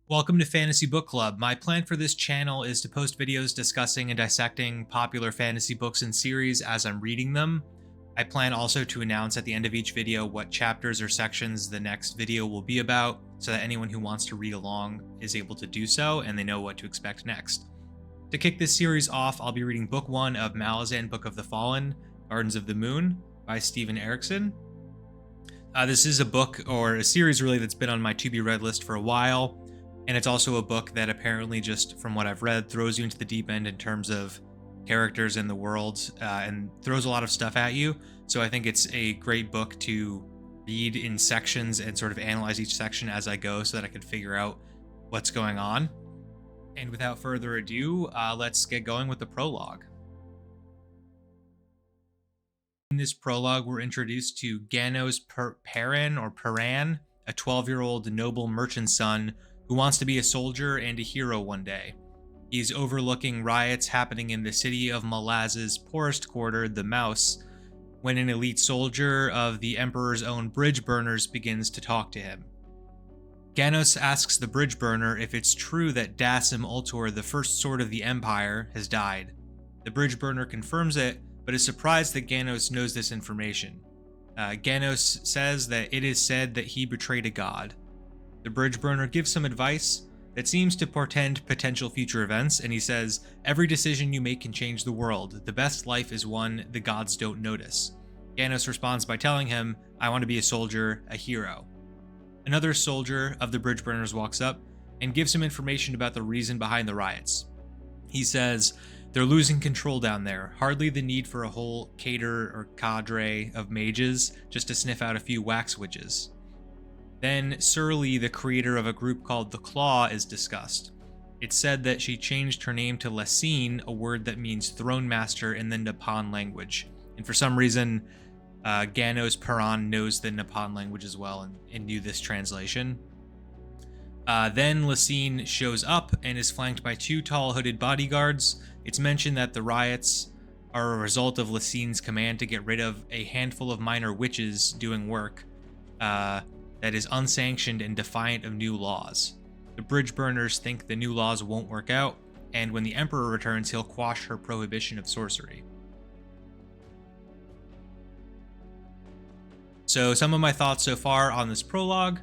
Welcome to Fantasy Book Club. My plan for this channel is to post videos discussing and dissecting popular fantasy books and series as I'm reading them. I plan also to announce at the end of each video what chapters or sections the next video will be about, so that anyone who wants to read along is able to do so and they know what to expect next. To kick this series off, I'll be reading Book 1 of Malazan Book of the Fallen, Gardens of the Moon by Steven Erikson. This is a book, or a series really, that's been on my to-be-read list for a while. And it's also a book that apparently, just from what I've read, throws you into the deep end in terms of characters in the world and throws a lot of stuff at you. So I think it's a great book to read in sections and sort of analyze each section as I go so that I can figure out what's going on. And without further ado, let's get going with the prologue. In this prologue, we're introduced to Ganos Paran, a 12-year-old noble merchant son who wants to be a soldier and a hero one day. He's overlooking riots happening in the city of Malaz's poorest quarter, the Mouse, when an elite soldier of the Emperor's own bridge burners begins to talk to him. Ganos asks the bridge burner if it's true that Dasim Ultor, the first sword of the Empire, has died. The bridge burner confirms it, but is surprised that Ganos knows this information. Ganos says that it is said that he betrayed a god. The bridge burner gives some advice that seems to portend potential future events, and he says, "Every decision you make can change the world. The best life is one the gods don't notice." Ganos responds by telling him, "I want to be a soldier, a hero." Another soldier of the bridge burners walks up and gives him information about the reason behind the riots. He says, "They're losing control down there. Hardly the need for a whole cadre of mages just to sniff out a few wax witches." Then Surly, the creator of a group called the Claw, is discussed. It's said that she changed her name to Lasine, a word that means throne master in the Nippon language. And for some reason, Ganos Paran knows the Nippon language as well and knew this translation. Then Lasine shows up and is flanked by two tall hooded bodyguards. It's mentioned that the riots are a result of Lasine's command to get rid of a handful of minor witches doing work that is unsanctioned and defiant of new laws. The bridge burners think the new laws won't work out, and when the Emperor returns, he'll quash her prohibition of sorcery. So some of my thoughts so far on this prologue.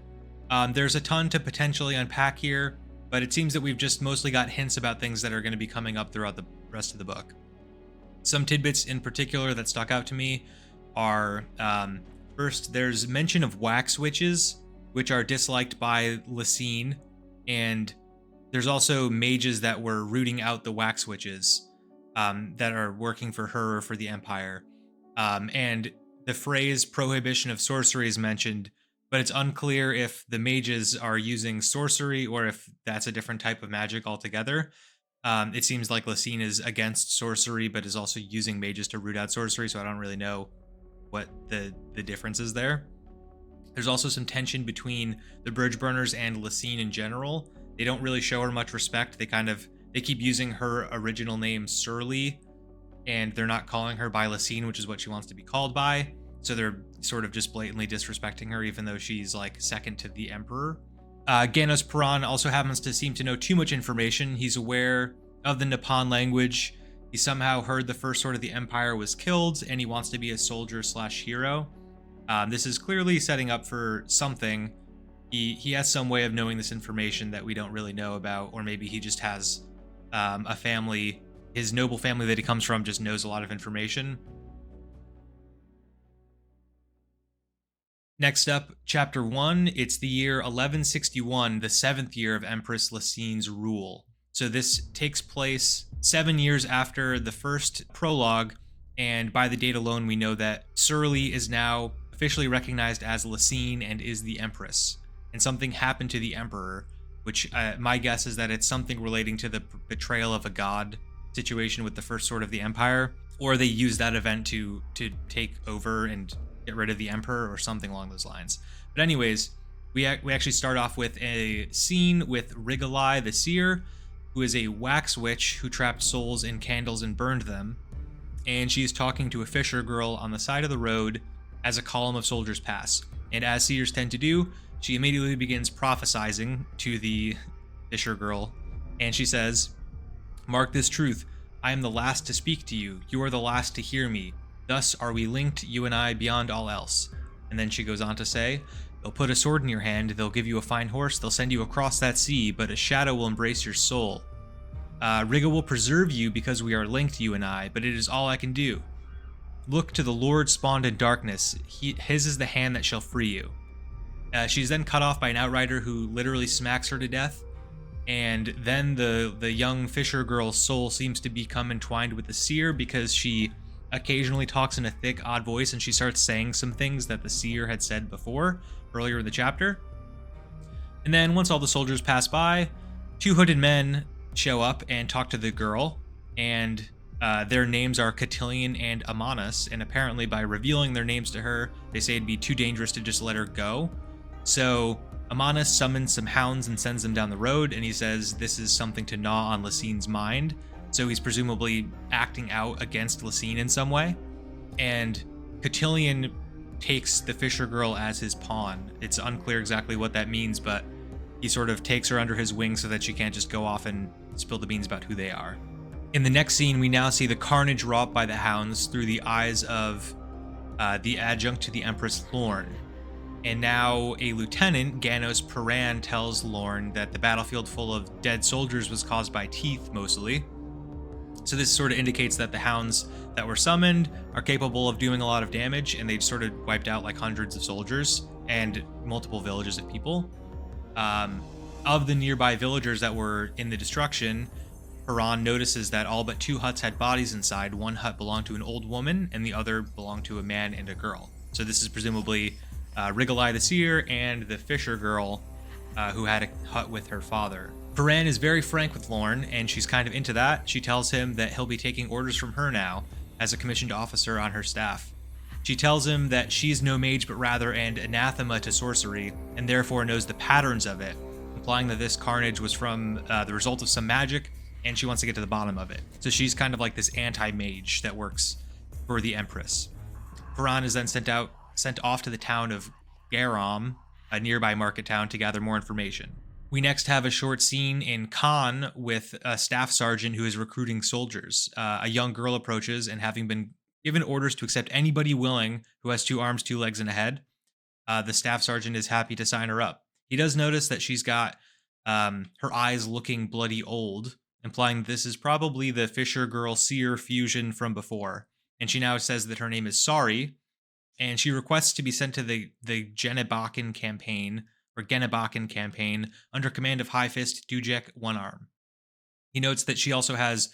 There's a ton to potentially unpack here, but it seems that we've just mostly got hints about things that are going to be coming up throughout the rest of the book. Some tidbits in particular that stuck out to me are, first, there's mention of wax witches, which are disliked by Lasine, and there's also mages that were rooting out the wax witches that are working for her or for the Empire. And the phrase prohibition of sorcery is mentioned, but it's unclear if the mages are using sorcery or if that's a different type of magic altogether. It seems like Lasine is against sorcery, but is also using mages to root out sorcery, so I don't really know what the difference is there. There's also some tension between the bridge burners and Lasine in general. They don't really show her much respect. They keep using her original name Surly, and they're not calling her by Lasine, which is what she wants to be called by. So they're sort of just blatantly disrespecting her, even though she's like second to the Emperor. Ganos Paran also happens to seem to know too much information. He's aware of the Nippon language. He somehow heard the first sword of the Empire was killed, and he wants to be a soldier/hero. This is clearly setting up for something. He has some way of knowing this information that we don't really know about, or maybe he just has a family, his noble family that he comes from just knows a lot of information. Next up, Chapter 1. It's the year 1161, the 7th year of Empress Lasine's rule. So this takes place 7 years after the first prologue, and by the date alone, we know that Surly is now officially recognized as Lasine and is the Empress. And something happened to the Emperor, which my guess is that it's something relating to the betrayal of a god situation with the first sword of the Empire, or they use that event to take over and get rid of the Emperor or something along those lines. But anyways, we actually start off with a scene with Rigalai the Seer, who is a wax witch who trapped souls in candles and burned them. And she's talking to a fisher girl on the side of the road as a column of soldiers pass. And as seers tend to do, she immediately begins prophesizing to the fisher girl, and she says, "Mark this truth. I am the last to speak to you. You are the last to hear me. Thus are we linked, you and I, beyond all else." And then she goes on to say, "They'll put a sword in your hand, they'll give you a fine horse, they'll send you across that sea, but a shadow will embrace your soul. Rigga will preserve you because we are linked, you and I, but it is all I can do. Look to the Lord spawned in darkness. His is the hand that shall free you." She's then cut off by an outrider who literally smacks her to death. And then the young fisher girl's soul seems to become entwined with the seer because she occasionally talks in a thick, odd voice, and she starts saying some things that the seer had said before, earlier in the chapter. And then once all the soldiers pass by, two hooded men show up and talk to the girl, and their names are Cotillion and Amanus, and apparently by revealing their names to her, they say it'd be too dangerous to just let her go. So Amanus summons some hounds and sends them down the road, and he says this is something to gnaw on Lysine mind, so he's presumably acting out against Lysine in some way. And Cotillion takes the fisher girl as his pawn. It's unclear exactly what that means, but he sort of takes her under his wing so that she can't just go off and spill the beans about who they are. In the next scene, we now see the carnage wrought by the hounds through the eyes of the adjunct to the Empress Lorne. And now a lieutenant, Ganos Paran, tells Lorne that the battlefield full of dead soldiers was caused by teeth, mostly. So this sort of indicates that the hounds that were summoned are capable of doing a lot of damage, and they've sort of wiped out like hundreds of soldiers and multiple villages of people. Of the nearby villagers that were in the destruction, Paran notices that all but two huts had bodies inside. One hut belonged to an old woman, and the other belonged to a man and a girl. So this is presumably Riggalai the seer and the fisher girl who had a hut with her father. Paran is very frank with Lorne, and she's kind of into that. She tells him that he'll be taking orders from her now as a commissioned officer on her staff. She tells him that she's no mage but rather an anathema to sorcery, and therefore knows the patterns of it, implying that this carnage was from the result of some magic, and she wants to get to the bottom of it. So she's kind of like this anti-mage that works for the Empress. Paran is then sent off to the town of Garam, a nearby market town, to gather more information. We next have a short scene in Khan with a staff sergeant who is recruiting soldiers. A young girl approaches, and having been given orders to accept anybody willing who has 2 arms, 2 legs, and a head, the staff sergeant is happy to sign her up. He does notice that she's got her eyes looking bloody old, implying this is probably the Fisher Girl Seer fusion from before. And she now says that her name is Sari, and she requests to be sent to the Genebakan campaign, or Genebakan campaign, under command of High Fist Dujek One Arm. He notes that she also has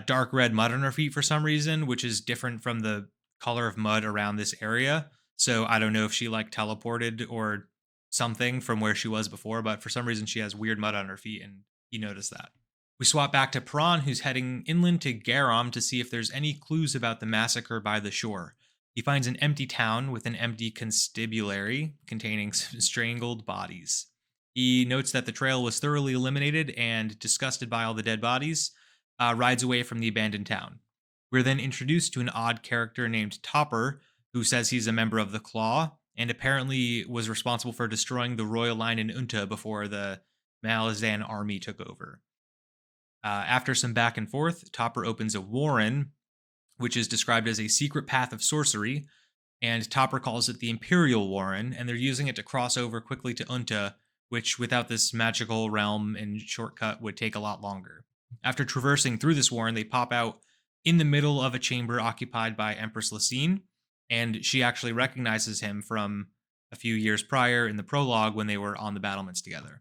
dark red mud on her feet for some reason, which is different from the color of mud around this area. So I don't know if she like teleported or something from where she was before, but for some reason she has weird mud on her feet, and he noticed that. We swap back to Paran, who's heading inland to Garam to see if there's any clues about the massacre by the shore. He finds an empty town with an empty constabulary containing strangled bodies. He notes that the trail was thoroughly eliminated, and, disgusted by all the dead bodies, rides away from the abandoned town. We're then introduced to an odd character named Topper, who says he's a member of the Claw, and apparently was responsible for destroying the royal line in Unta before the Malazan army took over. After some back and forth, Topper opens a warren, which is described as a secret path of sorcery, and Topper calls it the Imperial Warren, and they're using it to cross over quickly to Unta, which without this magical realm and shortcut would take a lot longer. After traversing through this warren, they pop out in the middle of a chamber occupied by Empress Lysine, and she actually recognizes him from a few years prior in the prologue when they were on the battlements together.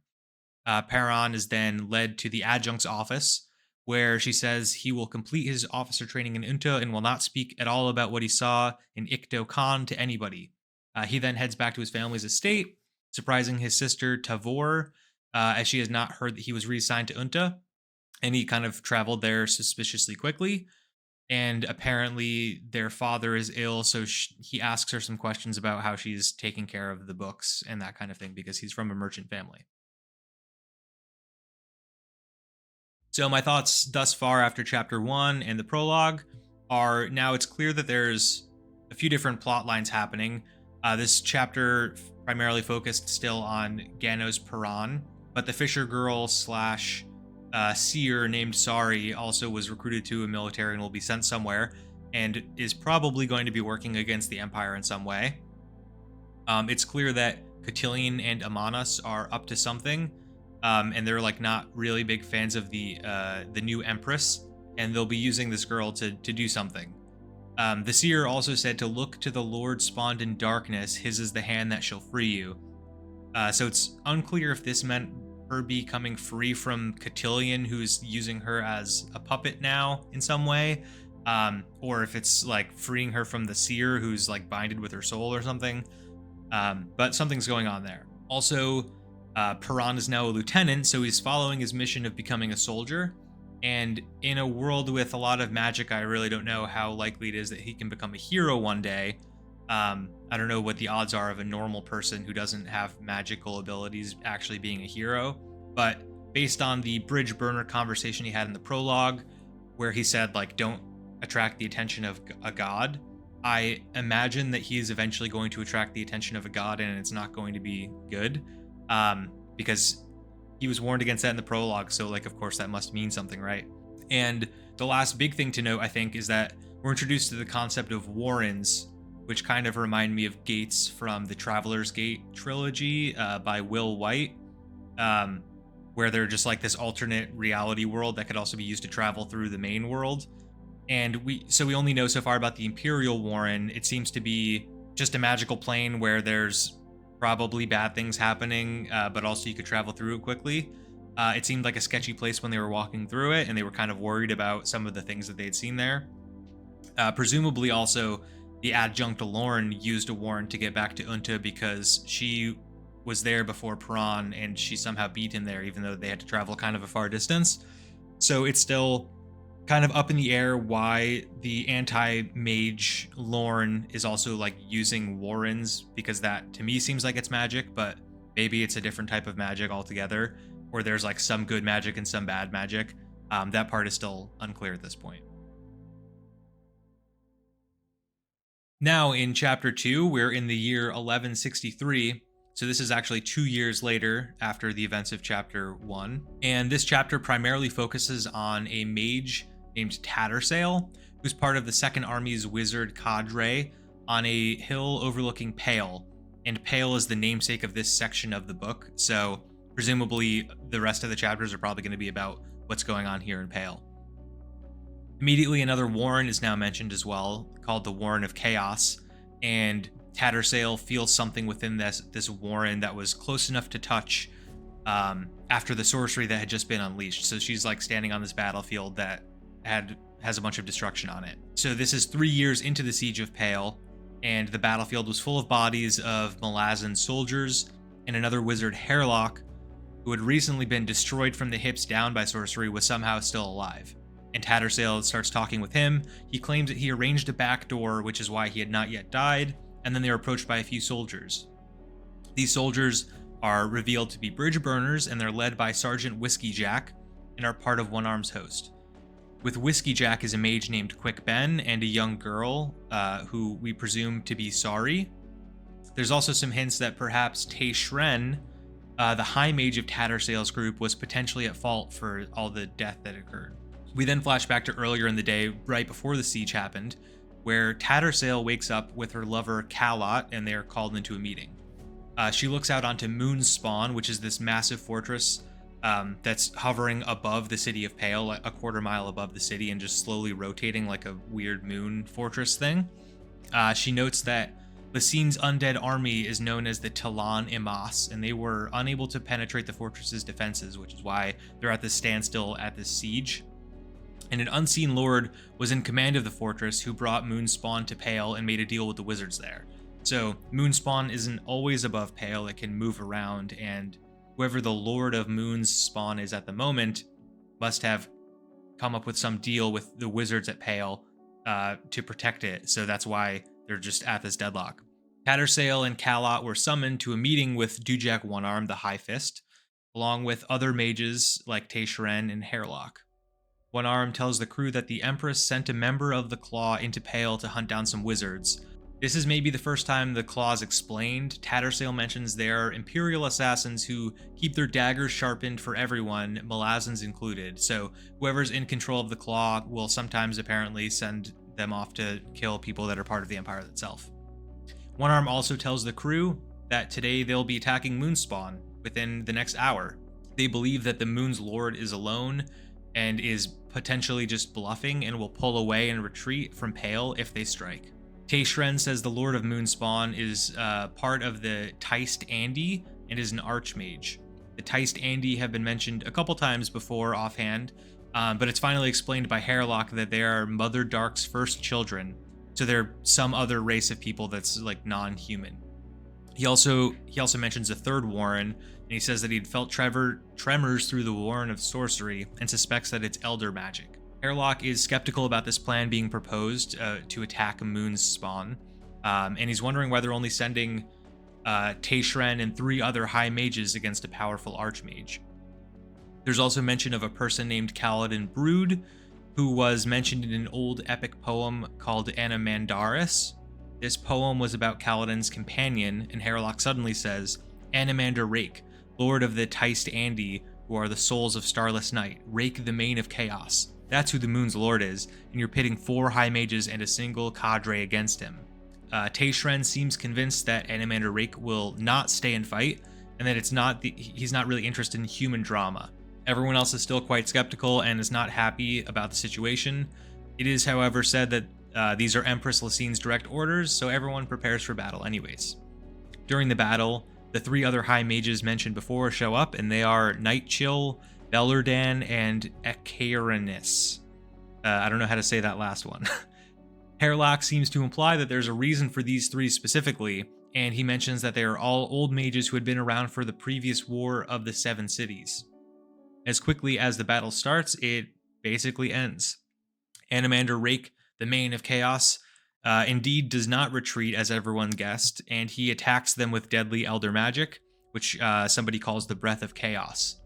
Paran is then led to the adjunct's office, where she says he will complete his officer training in Unta and will not speak at all about what he saw in Ikto Khan to anybody. He then heads back to his family's estate, surprising his sister Tavor, as she has not heard that he was reassigned to Unta, and he kind of traveled there suspiciously quickly. And apparently their father is ill, so he asks her some questions about how she's taking care of the books and that kind of thing, because he's from a merchant family. So my thoughts thus far after chapter 1 and the prologue are, now it's clear that there's a few different plot lines happening. This chapter primarily focused still on Ganos Paran, but the fisher girl slash seer named Sari also was recruited to a military and will be sent somewhere, and is probably going to be working against the Empire in some way. It's clear that Cotillion and Amanus are up to something, and they're like not really big fans of the new Empress, and they'll be using this girl to do something. The seer also said to look to the Lord spawned in darkness, his is the hand that shall free you. So it's unclear if this meant her becoming free from Cotillion, who's using her as a puppet now in some way, or if it's like freeing her from the seer who's like binded with her soul or something. But something's going on there. Also, Paran is now a lieutenant, so he's following his mission of becoming a soldier. And in a world with a lot of magic, I really don't know how likely it is that he can become a hero one day. I don't know what the odds are of a normal person who doesn't have magical abilities actually being a hero. But based on the bridge burner conversation he had in the prologue, where he said, like, don't attract the attention of a god, I imagine that he is eventually going to attract the attention of a god, and it's not going to be good, because he was warned against that in the prologue. So, like, of course, that must mean something, right? And the last big thing to note, I think, is that we're introduced to the concept of warrens, which kind of remind me of gates from the Traveler's Gate trilogy by Will White, where they're just like this alternate reality world that could also be used to travel through the main world. And we only know so far about the Imperial Warren. It seems to be just a magical plane where there's probably bad things happening, but also you could travel through it quickly. It seemed like a sketchy place when they were walking through it, and they were kind of worried about some of the things that they had seen there. Presumably also, the adjunct Lorne used a warren to get back to Unta because she was there before Paran, and she somehow beat him there, even though they had to travel kind of a far distance. So it's still kind of up in the air why the anti-mage Lorne is also like using warrens, because that to me seems like it's magic, but maybe it's a different type of magic altogether, or there's like some good magic and some bad magic. That part is still unclear at this point. Now in chapter 2, we're in the year 1163. So this is actually 2 years later after the events of chapter 1. And this chapter primarily focuses on a mage named Tattersail, who's part of the Second Army's wizard cadre on a hill overlooking Pale. And Pale is the namesake of this section of the book, so presumably the rest of the chapters are probably going to be about what's going on here in Pale. Immediately another warren is now mentioned as well, called the Warren of Chaos, and Tattersail feels something within this warren that was close enough to touch after the sorcery that had just been unleashed. So she's like standing on this battlefield that has a bunch of destruction on it. So this is 3 years into the siege of Pale, and the battlefield was full of bodies of Malazan soldiers, and another wizard, Hairlock, who had recently been destroyed from the hips down by sorcery, was somehow still alive. And Tattersail starts talking with him. He claims that he arranged a back door, which is why he had not yet died, and then they are approached by a few soldiers. These soldiers are revealed to be bridge burners, and they're led by Sergeant Whiskey Jack, and are part of One Arm's host. With Whiskey Jack is a mage named Quick Ben and a young girl who we presume to be Sari. There's also some hints that perhaps Tayshren, the high mage of Tattersail's group, was potentially at fault for all the death that occurred. We then flash back to earlier in the day, right before the siege happened, where Tattersail wakes up with her lover Kalot, and they are called into a meeting. She looks out onto Moonspawn, which is this massive fortress that's hovering above the city of Pale, a quarter mile above the city, and just slowly rotating like a weird moon fortress thing. She notes that Lassine's undead army is known as the Talan Imas, and they were unable to penetrate the fortress's defenses, which is why they're at this standstill at this siege. And an unseen lord was in command of the fortress who brought Moonspawn to Pale and made a deal with the wizards there. So Moonspawn isn't always above Pale, it can move around, and whoever the Lord of Moon's spawn is at the moment must have come up with some deal with the wizards at Pale to protect it, so that's why they're just at this deadlock. Tattersail and Kalot were summoned to a meeting with Dujak One Arm, the High Fist, along with other mages like Tayshren and Hairlock. One Arm tells the crew that the Empress sent a member of the Claw into Pale to hunt down some wizards. This is maybe the first time the claw's explained. Tattersail mentions they are Imperial assassins who keep their daggers sharpened for everyone, Malazans included. So whoever's in control of the claw will sometimes apparently send them off to kill people that are part of the Empire itself. One Arm also tells the crew that today they'll be attacking Moonspawn within the next hour. They believe that the Moon's Lord is alone and is potentially just bluffing and will pull away and retreat from Pale if they strike. Taishren says the Lord of Moonspawn is part of the Teist Andi and is an Archmage. The Teist Andi have been mentioned a couple times before offhand, but it's finally explained by Hairlock that they are Mother Dark's first children, so they're some other race of people that's like non-human. He also mentions a third Warren, and he says that he'd felt tremors through the Warren of Sorcery and suspects that it's Elder magic. Hairlock is skeptical about this plan being proposed to attack Moon's spawn, and he's wondering why they're only sending Taishren and 3 other high mages against a powerful archmage. There's also mention of a person named Kaladin Brood, who was mentioned in an old epic poem called Animandaris. This poem was about Kaladin's companion, and Hairlock suddenly says, Animander Rake, Lord of the Teist Andi, who are the souls of starless night, Rake the Mane of Chaos. That's who the Moon's Lord is, and you're pitting 4 high mages and a single cadre against him. Taishren seems convinced that Animander Rake will not stay and fight, and that he's not really interested in human drama. Everyone else is still quite skeptical and is not happy about the situation. It is, however, said that these are Empress Lacine's direct orders, so everyone prepares for battle anyways. During the battle, the 3 other high mages mentioned before show up, and they are Nightchill, Bellerdan, and Ekarinus. I don't know how to say that last one. Hairlock seems to imply that there's a reason for these 3 specifically, and he mentions that they are all old mages who had been around for the previous War of the 7 Cities. As quickly as the battle starts, it basically ends. Animander Rake, the Mane of Chaos, indeed does not retreat as everyone guessed, and he attacks them with deadly elder magic, which somebody calls the Breath of Chaos.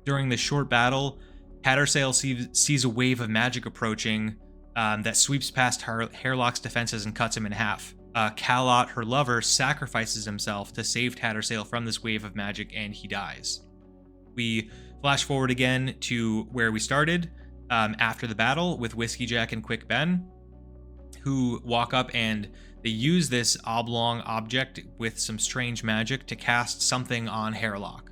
During this short battle, Tattersail sees a wave of magic approaching that sweeps past Hairlock's defenses and cuts him in half. Kalot, her lover, sacrifices himself to save Tattersail from this wave of magic, and he dies. We flash forward again to where we started after the battle with Whiskey Jack and Quick Ben, who walk up and they use this oblong object with some strange magic to cast something on Hairlock.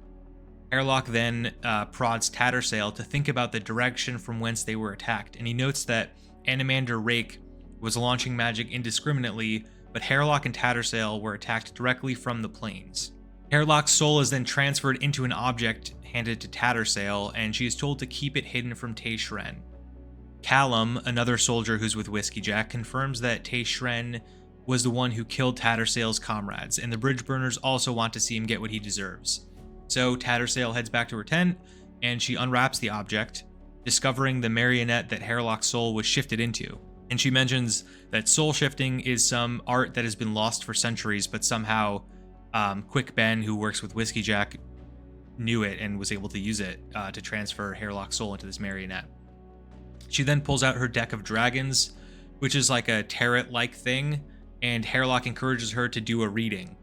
Hairlock then prods Tattersail to think about the direction from whence they were attacked, and he notes that Animander Rake was launching magic indiscriminately, but Hairlock and Tattersail were attacked directly from the plains. Hairlock's soul is then transferred into an object handed to Tattersail, and she is told to keep it hidden from Taishren. Callum, another soldier who's with Whiskey Jack, confirms that Taishren was the one who killed Tattersail's comrades, and the bridge burners also want to see him get what he deserves. So Tattersail heads back to her tent, and she unwraps the object, discovering the marionette that Hairlock's soul was shifted into. And she mentions that soul shifting is some art that has been lost for centuries, but somehow Quick Ben, who works with Whiskey Jack, knew it and was able to use it to transfer Hairlock's soul into this marionette. She then pulls out her deck of dragons, which is like a tarot-like thing, and Hairlock encourages her to do a reading.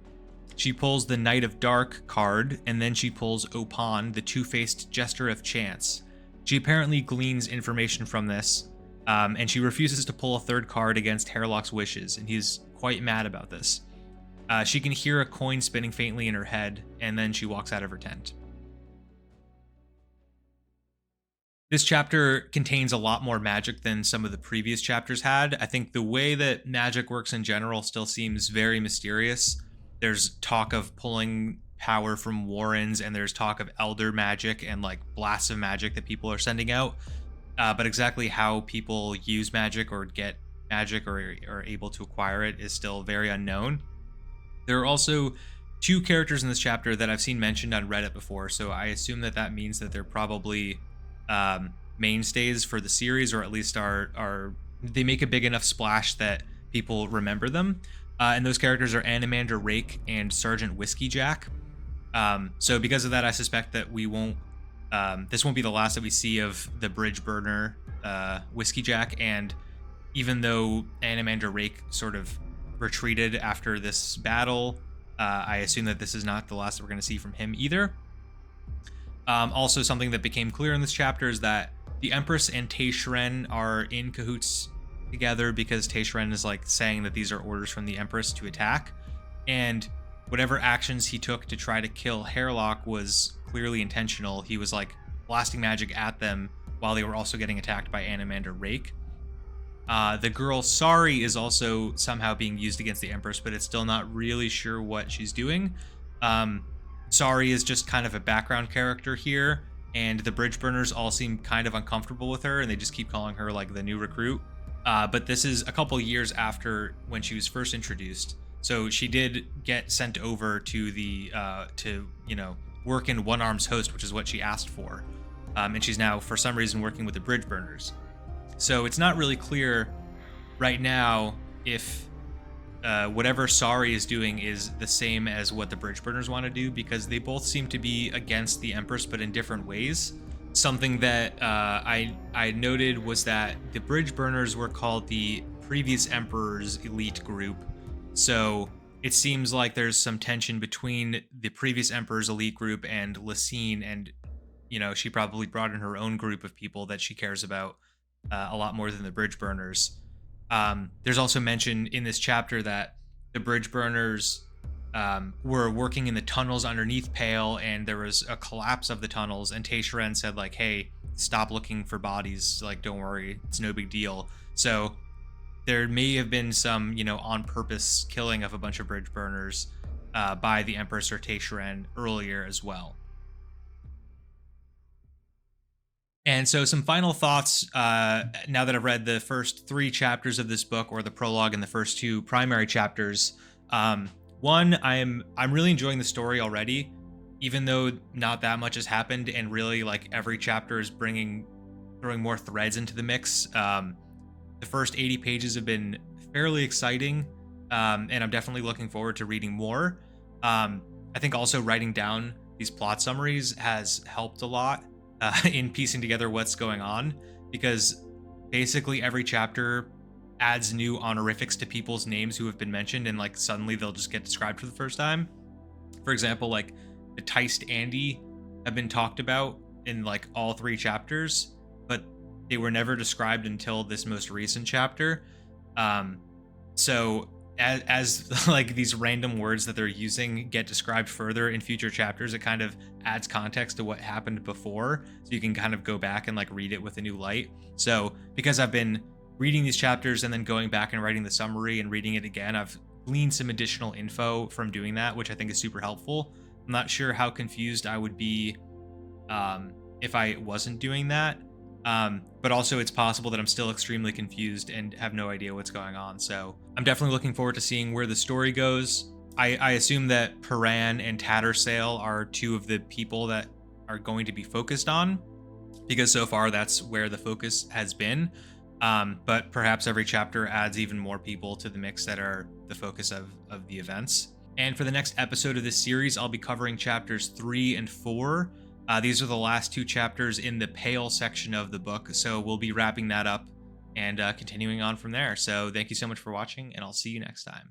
She pulls the Knight of Dark card, and then she pulls Opan, the two-faced Jester of Chance. She apparently gleans information from this, and she refuses to pull a third card against Hairlock's wishes, and he's quite mad about this. She can hear a coin spinning faintly in her head, and then she walks out of her tent. This chapter contains a lot more magic than some of the previous chapters had. I think the way that magic works in general still seems very mysterious. There's talk of pulling power from Warrens, and there's talk of elder magic and like blasts of magic that people are sending out. But exactly how people use magic or get magic or are able to acquire it is still very unknown. There are also 2 characters in this chapter that I've seen mentioned on Reddit before, so I assume that means that they're probably mainstays for the series, or at least are they make a big enough splash that people remember them. And those characters are Animander Rake and Sergeant Whiskey Jack. So because of that, I suspect that we won't. This won't be the last that we see of the bridge burner Whiskey Jack. And even though Animander Rake sort of retreated after this battle. I assume that this is not the last that we're going to see from him either. Also, something that became clear in this chapter is that the Empress and Taishren are in cahoots together, because Taishren is like saying that these are orders from the Empress to attack, and whatever actions he took to try to kill Hairlock was clearly intentional. He was like blasting magic at them while they were also getting attacked by Animander Rake. The girl Sari is also somehow being used against the Empress, but it's still not really sure what she's doing. Sari is just kind of a background character here, and the bridge burners all seem kind of uncomfortable with her, and they just keep calling her like the new recruit. But this is a couple years after when she was first introduced, so she did get sent over to the to work in One Arm's Host, which is what she asked for, and she's now for some reason working with the bridge burners. So it's not really clear right now if whatever Sari is doing is the same as what the bridge burners want to do, because they both seem to be against the Empress, but in different ways. Something that I noted was that the bridge burners were called the previous Emperor's elite group. So it seems like there's some tension between the previous Emperor's elite group and Lysine, and she probably brought in her own group of people that she cares about a lot more than the bridge burners. There's also mention in this chapter that the bridge burners were working in the tunnels underneath Pale, and there was a collapse of the tunnels, and Taishren said like, hey, stop looking for bodies, like don't worry, it's no big deal. So there may have been some on purpose killing of a bunch of bridge burners by the Empress or Taishren earlier as well. And so some final thoughts now that I've read the first 3 chapters of this book, or the prologue and the first 2 primary chapters. One, I'm really enjoying the story already, even though not that much has happened, and really like every chapter is throwing more threads into the mix. The first 80 pages have been fairly exciting, and I'm definitely looking forward to reading more. I think also writing down these plot summaries has helped a lot in piecing together what's going on, because basically every chapter adds new honorifics to people's names who have been mentioned, and like suddenly they'll just get described for the first time. For example, like the Teist Andy have been talked about in like all 3 chapters, but they were never described until this most recent chapter. So as like these random words that they're using get described further in future chapters, it kind of adds context to what happened before, so you can kind of go back and like read it with a new light. So because I've been reading these chapters and then going back and writing the summary and reading it again, I've gleaned some additional info from doing that, which I think is super helpful. I'm not sure how confused I would be if I wasn't doing that. But also it's possible that I'm still extremely confused and have no idea what's going on. So I'm definitely looking forward to seeing where the story goes. I assume that Paran and Tattersail are 2 of the people that are going to be focused on, because so far that's where the focus has been. But perhaps every chapter adds even more people to the mix that are the focus of the events. And for the next episode of this series, I'll be covering chapters 3 and 4. These are the last 2 chapters in the Pale section of the book, so we'll be wrapping that up and continuing on from there. So thank you so much for watching, and I'll see you next time.